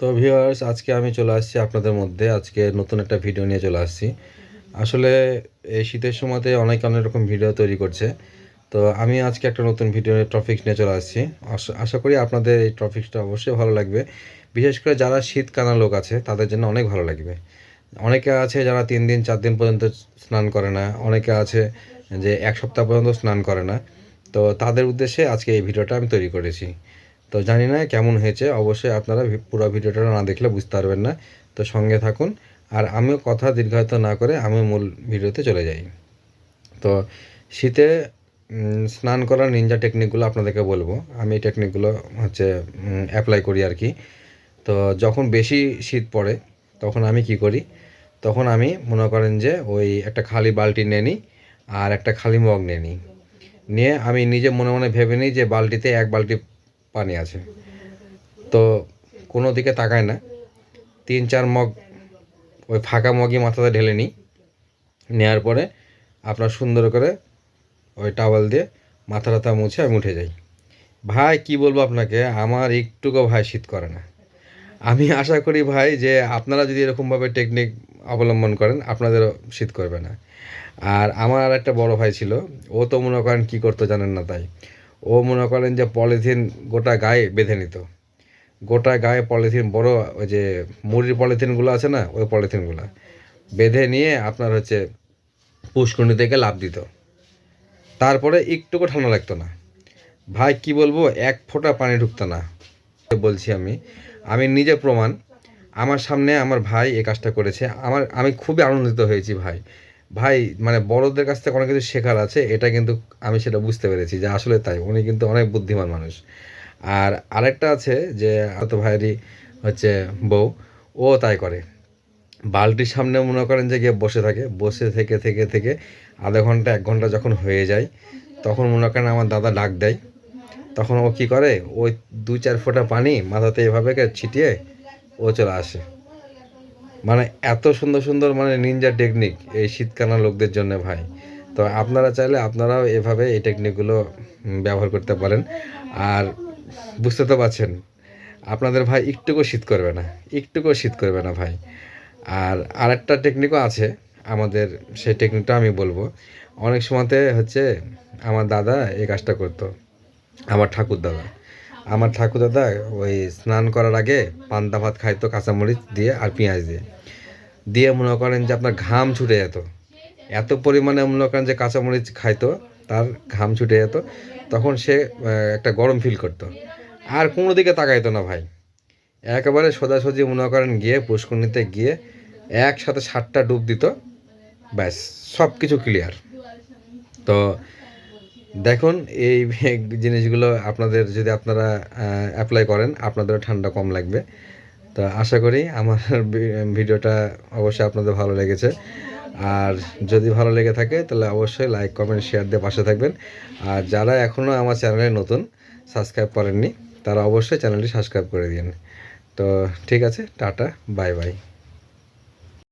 তো ভিউয়ার্স, আজকে আমি চলে আসছি আপনাদের মধ্যে। আজকে নতুন একটা ভিডিও নিয়ে চলে আসছি। আসলে এই শীতের সময়তে অনেক রকম ভিডিও তৈরি করছে। তো আমি আজকে একটা নতুন ভিডিও টপিকস নিয়ে চলে আসছি। আশা করি আপনাদের এই টপিকসটা অবশ্যই ভালো লাগবে। বিশেষ করে যারা শীতকানা লোক আছে তাদের জন্য অনেক ভালো লাগবে। অনেকে আছে যারা 3 দিন 4 দিন পর্যন্ত স্নান করে না, অনেকে আছে যে 1 সপ্তাহ পর্যন্ত স্নান করে না। তো তাদের উদ্দেশ্যে আজকে এই ভিডিওটা আমি তৈরি করেছি। তো জানি না কেমন হয়েছে, অবশ্যই আপনারা পুরো ভিডিওটা না দেখলে বুঝতে পারবেন না। তো সঙ্গে থাকুন। আর আমিও কথা দীর্ঘায়িত না করে আমি মূল ভিডিওতে চলে যাই। তো শীতে স্নান করার নিনজা টেকনিকগুলো আপনাদেরকে বলবো। আমি এই টেকনিকগুলো হচ্ছে অ্যাপ্লাই করি আর কি। তো যখন বেশি শীত পড়ে তখন আমি কি করি, তখন আমি মনে করেন যে ওই একটা খালি বালতি নিয়ে নিই আর একটা খালি মগ নিয়ে নিই। নিয়ে আমি নিজে মনে মনে ভেবে নিই যে বালতিতে 1 বালতি পানি আছে। তো কোনো দিকে তাকাই না, 3-4 মগ ওই ফাঁকা মগই মাথাতে ঢেলে নিই। নেওয়ার পরে আপনার সুন্দর করে ওই টাওয়াল দিয়ে মাথা টাথা মুছে আমি উঠে যাই। ভাই কি বলবো আপনাকে, আমার একটুকু ভাই শীত করে না। আমি আশা করি ভাই যে আপনারা যদি এরকমভাবে টেকনিক অবলম্বন করেন আপনাদেরও শীত করবে না। আর আমার আর একটা বড় ভাই ছিল, ও তো মনে করেন কী করতো জানেন না, তাই ও মনে করেন যে পলিথিন গোটা গায়ে বেঁধে নিত। গোটা গায়ে পলিথিন, বড় ওই যে মুড়ির পলিথিনগুলো আছে না, ওই পলিথিনগুলো বেঁধে নিয়ে আপনার হচ্ছে পুষ্করণী থেকে লাফ দিত। তারপরে একটুকু ঠান্ডা লাগতো না। ভাই কি বলবো, 1 ফোঁটা পানি ঢুকতো না। বলছি আমি আমি নিজে প্রমাণ। আমার সামনে আমার ভাই এই কাজটা করেছে, আমি খুবই আনন্দিত হয়েছি ভাই। ভাই মানে বড়দের কাছ থেকে অনেক কিছু শেখার আছে, এটা কিন্তু আমি সেটা বুঝতে পেরেছি যে আসলে তাই, উনি কিন্তু অনেক বুদ্ধিমান মানুষ। আর আরেকটা আছে যে হয়তো ভাইয়েরই হচ্ছে বউ, ও তাই করে। বালতির সামনে মনে করেন যে গিয়ে বসে থাকে, বসে থেকে থেকে থেকে আধা ঘন্টা 1 ঘন্টা যখন হয়ে যায় তখন মনে করেন আমার দাদা ডাক দেয়। তখন ও কী করে, ওই 2-4 ফোঁটা পানি মাথাতে এভাবে ছিটিয়ে ও চলে আসে। মানে এত সুন্দর সুন্দর মানে নিনজা টেকনিক এই শীতকানা লোকদের জন্য ভাই। তো আপনারা চাইলে আপনারাও এভাবে এই টেকনিকগুলো ব্যবহার করতে পারেন। আর বুঝতে তো পারছেন আপনাদের ভাই একটুকুও শীত করবে না, একটুকুও শীত করবে না ভাই। আর আরেকটা টেকনিকও আছে আমাদের, সেই টেকনিকটা আমি বলবো। অনেক সময়তে হচ্ছে আমার দাদা এই কাজটা করতো। আমার ঠাকুরদাদা ওই স্নান করার আগে পান্তা ভাত খাইতো কাঁচামরিচ দিয়ে আর পেঁয়াজ দিয়ে। দিয়ে মনে করেন যে আপনার ঘাম ছুটে যেত, এত পরিমাণে মনে করেন যে কাঁচামরিচ খাইতো, তার ঘাম ছুটে যেত। তখন সে একটা গরম ফিল করতো, আর কোনো দিকে তাকাইতো না ভাই। একেবারে সোজাসুজি মনে করেন গিয়ে পুষ্করণীতে গিয়ে একসাথে 7টা ডুব দিত, ব্যাস সব কিছু ক্লিয়ার। তো দেখুন এই জিনিসগুলো আপনাদের যদি আপনারা অ্যাপ্লাই করেন আপনাদেরও ঠান্ডা কম লাগবে। তো আশা করি আমার ভিডিওটা অবশ্যই আপনাদের ভালো লেগেছে। আর যদি ভালো লেগে থাকে তাহলে অবশ্যই লাইক কমেন্ট শেয়ার দিয়ে পাশে থাকবেন। আর যারা এখনও আমার চ্যানেলে নতুন, সাবস্ক্রাইব করেননি, তারা অবশ্যই চ্যানেলটি সাবস্ক্রাইব করে দিন। তো ঠিক আছে, টাটা, বাই বাই।